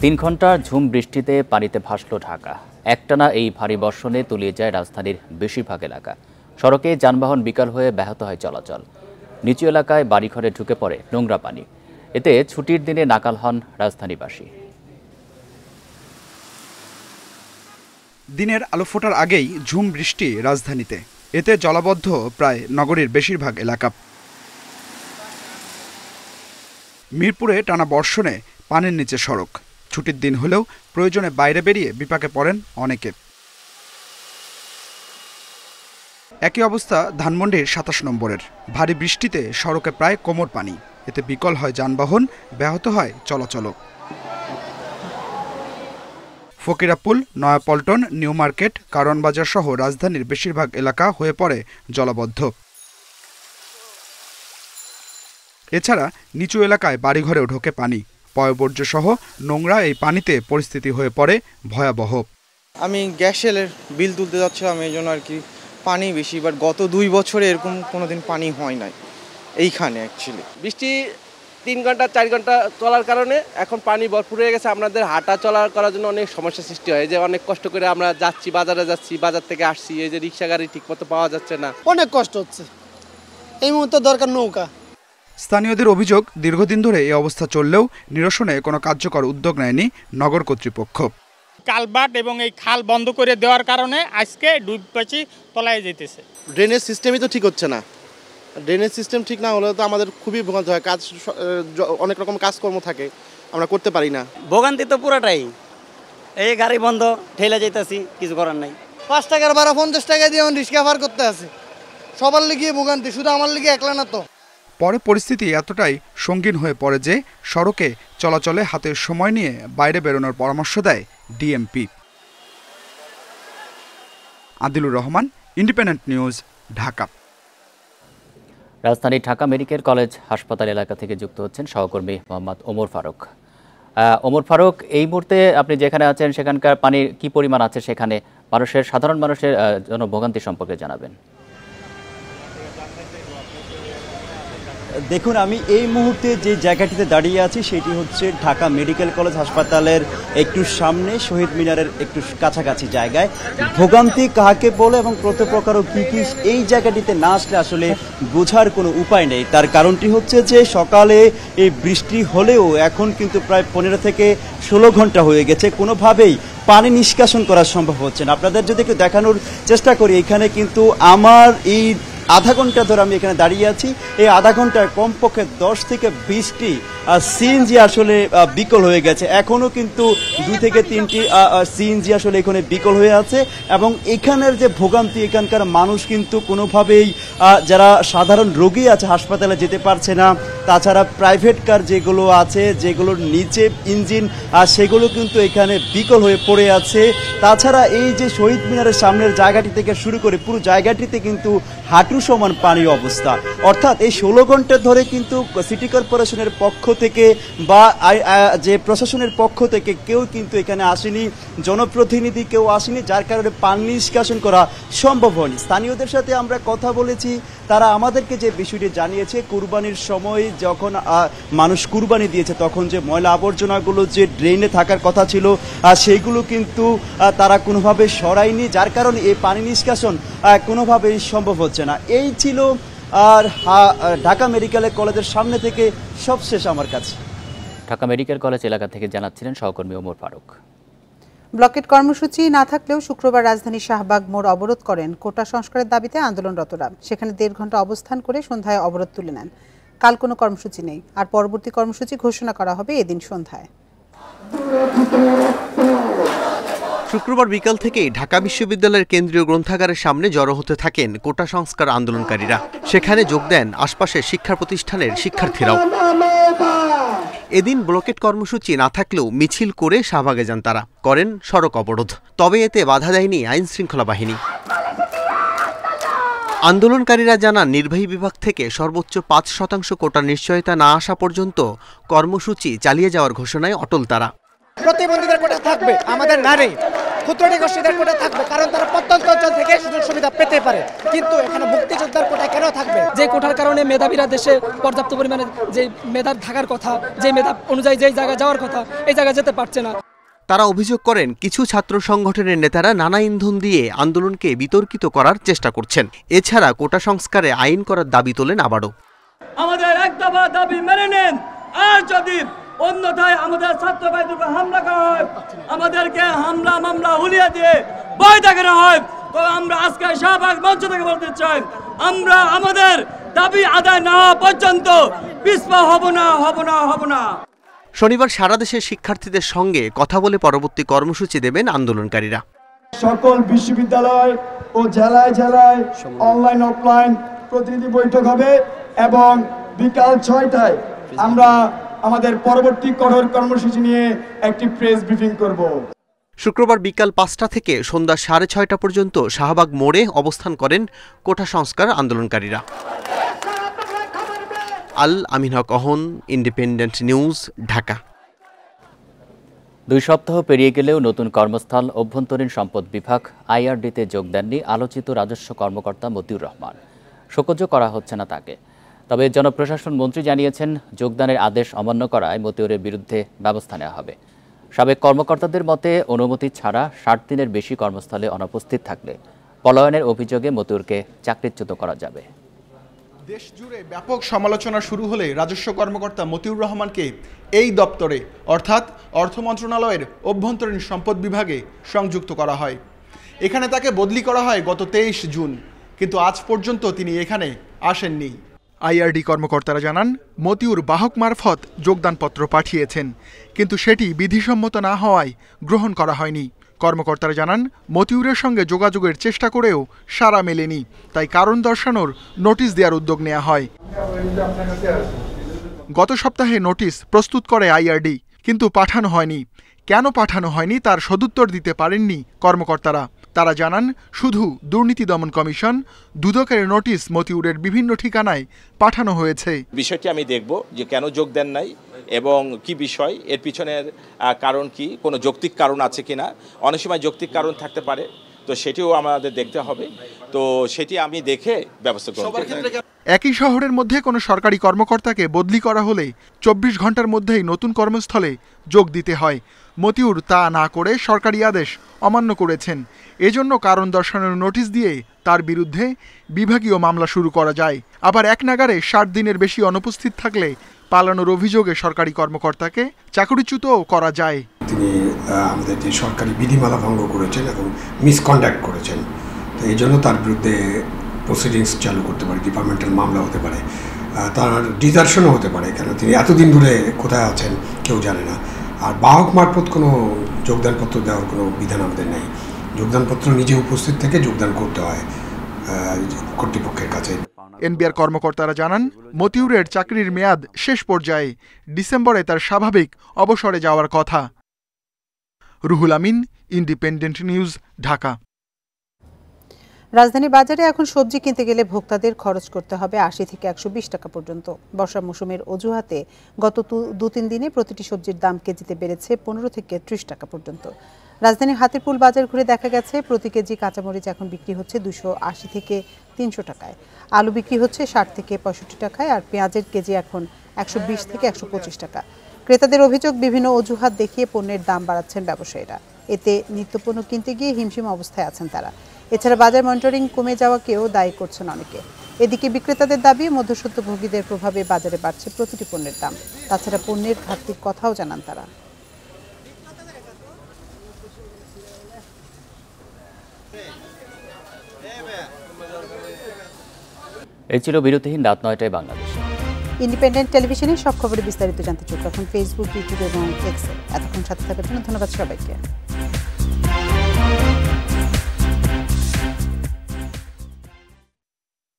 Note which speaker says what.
Speaker 1: 3 ঘন্টার ঝুম বৃষ্টিতে পানিতে ভাসল ঢাকা। একটানা এই ভারী বর্ষণে তলিয়ে যায় রাজধানীর বেশিরভাগ এলাকা। সড়কে যানবাহন বিকল হয়ে ব্যাহত হয় চলাচল। নিচু এলাকায় বাড়িঘরে ঢুকে পড়ে নোংরা পানি। এতে ছুটির দিনে নাকাল হন রাজধানীবাসী।
Speaker 2: দিনের আলো ফোটার আগেই ঝুম বৃষ্টি রাজধানীতে। এতে জলাবদ্ধ প্রায় নগরীর বেশিরভাগ এলাকা। মিরপুরে টানা বর্ষণে পানির নিচে সড়ক। ছুটির দিন হলেও প্রয়োজনে বাইরে বেরিয়ে বিপাকে পড়েন অনেকে। একই অবস্থা ধানমন্ডির ২৭ নম্বরের। ভারী বৃষ্টিতে সড়কে প্রায় কোমর পানি। এতে বিকল হয় যানবাহন, ব্যাহত হয় চলাচল। ফকিরাপুল, নয়াপল্টন, নিউ মার্কেট, কারওয়ান বাজার সহ রাজধানীর বেশিরভাগ এলাকা হয়ে পড়ে জলাবদ্ধ। এছাড়া নিচু এলাকায় বাড়িঘরেও ঢোকে পানি। পয়ঃবর্জ্য সহ নোংরা এই পানিতে পরিস্থিতি হয়ে পড়ে ভয়াবহ।
Speaker 3: আমি গ্যাসের বিল তুলতে যাচ্ছিলাম, এই জন্য আর কি পানি বেশি। বাট গত 2 বছরে এরকম কোনোদিন পানি হয় নাই এইখানে। অ্যাকচুয়ালি
Speaker 4: বৃষ্টি 3 ঘন্টা 4 ঘন্টা চলার কারণে এখন পানি ভরপুর হয়ে গেছে। আমাদের হাঁটা চলা করার জন্য অনেক সমস্যা সৃষ্টি হয়, যে অনেক কষ্ট করে আমরা যাচ্ছি, বাজারে যাচ্ছি, বাজার থেকে আসছি, এই যে রিক্সা গাড়ি ঠিকমতো পাওয়া যাচ্ছে না,
Speaker 5: অনেক কষ্ট হচ্ছে। এই মুহূর্তে দরকার নৌকা।
Speaker 2: স্থানীয়দের অভিযোগ, দীর্ঘদিন ধরে এই অবস্থা চললেও নিরসনে কোনো কার্যকর উদ্যোগ নেয়নি নগর কর্তৃপক্ষ।
Speaker 6: কালভার্ট এবং এই খাল বন্ধ করে দেওয়ার কারণে আজকে ডুবপাচি তলায় যেতেছে।
Speaker 7: ড্রেনেজ সিস্টেমই তো ঠিক হচ্ছে না। ড্রেনেজ সিস্টেম ঠিক না হলে তো আমাদের খুবই ভোগান্তি হয়। কাজ, অনেক রকম কাজকর্ম থাকে, আমরা করতে পারি না।
Speaker 8: ভোগান্তি তো পুরাটাই। এই গাড়ি বন্ধ, ঠেলে যেতেছি, কিছু করার নাই।
Speaker 5: 5 টাকার ভাড়া 50 টাকা দিয়ে রিক্সা ভাড়া করতে আছে। সবার লিগে ভোগান্তি, শুধু আমার লিগে একলা না তো।
Speaker 2: পরে পরিস্থিতি এতটাই সঙ্গীন হয়ে পড়ে যে সড়কে চলাচলে হাতে সময় নিয়ে বাইরে বেরোনোর পরামর্শ দেয় DMP. Adilur Rahman, independent news, Dhaka.
Speaker 1: রাজধানীর ঢাকা মেডিকেল কলেজ হাসপাতাল এলাকা থেকে যুক্ত হচ্ছেন সহকর্মী মোহাম্মদ ওমর ফারুক। ওমর ফারুক, এই মুহূর্তে আপনি যেখানে আছেন সেখানকার পানির কি পরিমাণ আছে, সেখানে সাধারণ মানুষের জন্য ভোগান্তি সম্পর্কে জানাবেন।
Speaker 9: দেখুন, আমি এই মুহূর্তে যে জায়গাটিতে দাঁড়িয়ে আছি সেটি হচ্ছে ঢাকা মেডিকেল কলেজ হাসপাতালের একটু সামনে, শহীদ মিনারের একটু কাছাকাছি জায়গায়। ভোগান্তি কাকে বলে এবং কত প্রকারও কি কি, এই জায়গাটিতে না আসলে আসলে বোঝার কোনো উপায় নেই। তার কারণটি হচ্ছে যে সকালে এই বৃষ্টি হলেও এখন কিন্তু প্রায় 15 থেকে 16 ঘন্টা হয়ে গেছে, কোনোভাবেই পানি নিষ্কাশন করা সম্ভব হচ্ছে না। আপনাদের যদি একটু দেখানোর চেষ্টা করি, এখানে কিন্তু আমার এই আধা ঘন্টা ধরে আমি এখানে দাঁড়িয়ে আছি। এই আধা ঘন্টায় কমপক্ষে 10 থেকে 20টি সিএনজি আসলে বিকল হয়ে গেছে। এখনো কিন্তু 2 থেকে 3টি সিএনজি আসলে এখানে বিকল হয়ে আছে। এবং এখানের যে ভোগান্তি, এখানকার মানুষ কিন্তু কোনোভাবেই যারা সাধারণ রোগী আছে হাসপাতালে যেতে পারছে না। তাছাড়া প্রাইভেট কার যেগুলো আছে, যেগুলোর নিচে ইঞ্জিন, সেগুলো কিন্তু এখানে বিকল হয়ে পড়ে আছে। তাছাড়া এই যে শহীদ মিনারের সামনের জায়গাটি থেকে শুরু করে পুরো জায়গাটিতে কিন্তু হাঁটু সমান পানির অবস্থা। অর্থাৎ এই 16 ঘন্টা ধরে কিন্তু সিটি কর্পোরেশনের পক্ষ থেকে বা যে প্রশাসনের পক্ষ থেকে কেউ কিন্তু এখানে আসেনি, জনপ্রতিনিধি কেউ আসেনি, যার কারণে পানি নিষ্কাশন করা সম্ভব হয়নি। স্থানীয়দের সাথে আমরা কথা বলেছি, তারা আমাদেরকে যে বিষয়টি জানিয়েছে, কুরবানির সময় যখন মানুষ কুরবানি দিয়েছে তখন যে ময়লা আবর্জনাগুলো যে ড্রেনে থাকার কথা ছিল সেইগুলো কিন্তু তারা কোনোভাবে সরায়নি, যার কারণে এই পানি নিষ্কাশন কোনোভাবেই সম্ভব হচ্ছে না। এই ছিল আর ঢাকা মেডিকেল কলেজের সামনে থেকে সবশেষ আমার কাছে।
Speaker 1: ঢাকা মেডিকেল কলেজ এলাকা থেকে জানাচ্ছিলেন সহকর্মী ওমর ফারুক।
Speaker 10: ব্লকেট কর্মসূচি না থাকলেও শুক্রবার রাজধানীর শাহবাগ মোড় অবরোধ করেন কোটা সংস্কারের দাবিতে আন্দোলনরতরা। সেখানে 1.5 ঘন্টা অবস্থান করে সন্ধ্যায় অবরোধ তুলে নেন। কাল কোনো কর্মসূচি নেই, আর পরবর্তী কর্মসূচি ঘোষণা করা হবে এদিন সন্ধ্যায়।
Speaker 11: শুক্রবার বিকাল থেকেই ঢাকা বিশ্ববিদ্যালয়ের কেন্দ্রীয় গ্রন্থাগারের সামনে জড়ো হতে থাকেন কোটা সংস্কার আন্দোলনকারীরা। সেখানে যোগ দেন আশপাশের শিক্ষা প্রতিষ্ঠানের শিক্ষার্থীরাও। এদিন ব্লকেট কর্মসূচি না থাকলেও মিছিল করে শাহবাগে যান তারা, করেন সড়ক অবরোধ। তবে এতে বাধা দেয়নি আইন শৃঙ্খলা বাহিনী। আন্দোলনকারীরা জানান, নির্বাহী বিভাগ থেকে সর্বোচ্চ 5% কোটার নিশ্চয়তা না আসা পর্যন্ত কর্মসূচি চালিয়ে যাওয়ার ঘোষণায় অটল তারা।
Speaker 5: প্রতিবন্ধীদের কোটা থাকবে, আমাদের নারী
Speaker 12: ক্ষুদ্র গোষ্ঠীদের কোটা থাকবে, কারণ তারা প্রত্যন্ত অঞ্চল থেকে সুযোগ সুবিধা পেতে পারে, কিন্তু এখানে মুক্তিযোদ্ধার কোটা কেন থাকবে?
Speaker 13: যে কোটার কারণে মেধাবীরা দেশে পর্যাপ্ত পরিমাণে যে মেধার থাকার কথা, যে মেধা অনুযায়ী যেই জায়গায় যাওয়ার কথা, এই জায়গায় যেতে পারছে না।
Speaker 11: তারা অভিযোগ করেন কিছু ছাত্র সংগঠনের নেতারা নানা ইন্ধন দিয়ে আন্দোলনকে বিতর্কিত করার চেষ্টা করছেন। এছাড়া কোটা সংস্কারে আইন করার দাবি তোলেন আবারও।
Speaker 14: আমাদের এক দফা দাবি মেনে নেন, আর যদি অন্যথায় আমাদের ছাত্র ভাইদের উপর হামলা করা হয়, আমাদেরকে হামলা মামলা হুলিয়ে দিয়ে ভয় দেখানো হয়, তো আমরা আজকে শাহবাগ মঞ্চ থেকে বলতে চাই, আমরা আমাদের দাবি আদায় না হওয়া পর্যন্ত পিছপা হব না।
Speaker 11: শনিবার সারা দেশের শিক্ষার্থীদের সঙ্গে কথা বলে পরবর্তী কর্মসূচি দেবেন আন্দোলনকারীরা।
Speaker 15: সকল বিশ্ববিদ্যালয় ও জেলায় জেলায় অনলাইন অফলাইন প্রতিনিধি বৈঠক হবে এবং বিকাল 6টায় আমরা আমাদের পরবর্তী কঠোর কর্মসূচি নিয়ে একটি প্রেস ব্রিফিং করব।
Speaker 11: শুক্রবার বিকাল 5টা থেকে সন্ধ্যা 6:30 পর্যন্ত শাহবাগ মোড়ে অবস্থান করেন কোটা সংস্কার আন্দোলনকারীরা। আল আমিন হক অহন, ইন্ডিপেন্ডেন্ট নিউজ, ঢাকা।
Speaker 1: 2 সপ্তাহ পেরিয়ে গেলেও নতুন কর্মস্থল অভ্যন্তরীণ সম্পদ বিভাগ আইআরডিতে যোগ দেননি আলোচিত রাজস্ব কর্মকর্তা মতিউর রহমান। শোকজ করা হচ্ছে না তাকে। তবে জনপ্রশাসন মন্ত্রী জানিয়েছেন, যোগদানের আদেশ অমান্য করায় মতিউরের বিরুদ্ধে ব্যবস্থা নেওয়া হবে। সাবেক কর্মকর্তাদের মতে অনুমতি ছাড়া 60 দিনের বেশি কর্মস্থলে অনুপস্থিত থাকলে পলায়নের অভিযোগে মতিউরকে চাকরিচ্যুত করা যাবে।
Speaker 2: দেশ জুড়ে ব্যাপক সমালোচনা শুরু হলে রাজস্ব কর্মকর্তা মতিউর রহমানকে এই দপ্তরে অর্থাৎ অর্থ মন্ত্রণালয়ের অভ্যন্তরীণ সম্পদ বিভাগে সংযুক্ত করা হয়। এখানে তাকে বদলি করা হয় গত 23 জুন, কিন্তু আজ পর্যন্ত তিনি এখানে আসেননি। আইআরডি কর্মকর্তারা জানান, মতিউর বাহক মারফত যোগদানপত্র পাঠিয়েছেন, কিন্তু সেটি বিধিসম্মত না হওয়ায় গ্রহণ করা হয়নি। কর্মকর্তারা জানান, মতিউরের সঙ্গে যোগাযোগের চেষ্টা করেও সাড়া মেলেনি, তাই কারণ দর্শানোর নোটিশ দেওয়ার উদ্যোগ নেওয়া হয়। গত সপ্তাহে নোটিশ প্রস্তুত করে আইআরডি, কিন্তু পাঠানো হয়নি। কেন পাঠানো হয়নি তার সদুত্তর দিতে পারেননি কর্মকর্তারা। তারা জানান, শুধু দুর্নীতি দমন কমিশন দুদকের নোটিশ মতিউরের বিভিন্ন ঠিকানায় পাঠানো হয়েছে।
Speaker 16: বিষয়টি আমি দেখব যে কেন যোগ দেন নাই এবং কি বিষয়, এর পিছনের কারণ কি, কোনো যৌক্তিক কারণ আছে কিনা। অনেক সময় যৌক্তিক কারণ থাকতে পারে, তো সেটিও আমাদের দেখতে হবে। তো সেটি আমি দেখে ব্যবস্থা করব।
Speaker 2: একই শহরের মধ্যে কোনো সরকারি কর্মকর্তাকে বদলি করা হলে 24 ঘন্টার মধ্যেই নতুন কর্মস্থলে যোগ দিতে হয়। মতিউর তা না করে সরকারি আদেশ অমান্য করেছেন। এজন্য কারণ দর্শানোর নোটিশ দিয়ে তার বিরুদ্ধে বিভাগীয় মামলা শুরু করা যায়। আবার এক নাগারে 60 দিনের বেশি অনুপস্থিত থাকলে পালানোর অভিযোগে সরকারি কর্মকর্তাকে চাকরিচ্যুতও করা যায়।
Speaker 17: তিনি আমাদের যে সরকারি বিধিমালা ভঙ্গ করেছেন এবং মিসকন্ডাক্ট করেছেন, তো এই জন্য তার বিরুদ্ধে প্রসিডিংস চালু করতে পারে, ডিপার্টমেন্টাল মামলা হতে পারে, তার ডিজার্শনও হতে পারে, কেন তিনি এতদিন ধরে কোথায় আছেন কেউ জানে না। আর বাহক মারফত কোনো যোগদানপত্র দেওয়ার কোনো বিধান আমাদের নেই। যোগদানপত্র নিজে উপস্থিত থেকে যোগদান করতে হয় কর্তৃপক্ষের কাছে।
Speaker 2: এনবিআর কর্মকর্তারা জানান, মতিউরের চাকরির মেয়াদ শেষ পর্যায়ে, ডিসেম্বরে তার স্বাভাবিক অবসরে যাওয়ার কথা। Ruhul Amin, independent news, Dhaka.
Speaker 10: রাজধানী বাজারে এখন সবজি কিনতে গেলে ভোক্তাদের খরচ করতে হবে 80 থেকে 120 টাকা পর্যন্ত। বর্ষা মৌসুমের অজুহাতে গত 2-3 দিনে প্রতিটি সবজির দাম কেজিতে বেড়েছে 15 থেকে 30 টাকা পর্যন্ত। রাজধানীর হাতিরপুল বাজার ঘুরে দেখা গেছে প্রতি কেজি কাঁচামরিচ এখন বিক্রি হচ্ছে 280 থেকে 300 টাকায়, আলু বিক্রি হচ্ছে 60 থেকে 65 টাকায়, আর পেঁয়াজের কেজি এখন 120 থেকে 125 টাকা। ক্রেতাদের অভিযোগ, বিভিন্ন অজুহাত দেখিয়ে পণ্যের দাম বাড়াচ্ছেন ব্যবসায়ীরা। এতে নিত্যপণ্য কিনতে গিয়ে হিমশিম অবস্থায় আছেন তারা। এছাড়া বাজার মনিটরিং কমে যাওয়াকেও দায়ী করছেন অনেকে। এদিকে বিক্রেতাদের দাবি, মধ্যস্বত্বভোগীদের প্রভাবে বাজারে বাড়ছে প্রতিটি পণ্যের দাম। তাছাড়া পণ্যের ঘাটতির কথাও জানান তারা।
Speaker 1: এই ছিল বিরতিহীন রাত 9টায় বাংলাদেশ।
Speaker 10: ইন্ডিপেন্ডেন্ট টেলিভিশনের সব খবরে বিস্তারিত জানতে চোখ রাখুন ফেসবুক, ইউটিউব এবং এক্সে। এতক্ষণ সাথে থাকার জন্য ধন্যবাদ সবাইকে।